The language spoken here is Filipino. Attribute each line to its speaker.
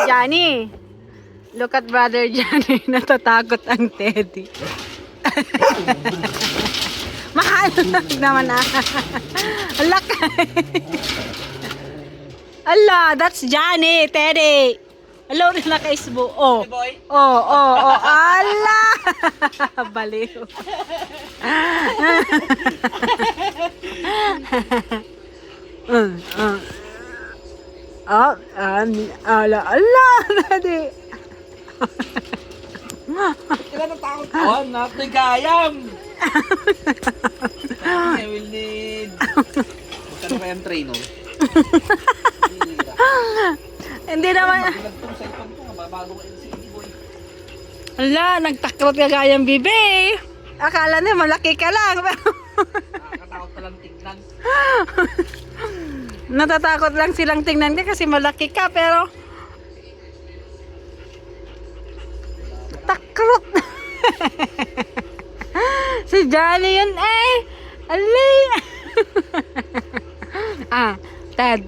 Speaker 1: Johnny. Look at brother Johnny. Natatakot ang teddy. Mahal naman ah. Alak. Allah, that's Johnny, Teddy. Hello rin na kay Isbo. Oh. Allah. Baliw. Allah, Teddy.
Speaker 2: Kailan natakot ko? Natin kayam! I will need... Magkano kayang tray, no?
Speaker 1: Hindi naman.
Speaker 2: Magkano cellphone ko, babago ka LCD, boy.
Speaker 1: Ala, nagtakrot ka gayang bibi. Akala niya malaki ka lang.
Speaker 2: Nakakatakot pa lang tignan.
Speaker 1: Natatakot lang silang tingnan ka kasi malaki ka, pero takrot. Si Johnny yun eh. Ali. Ted.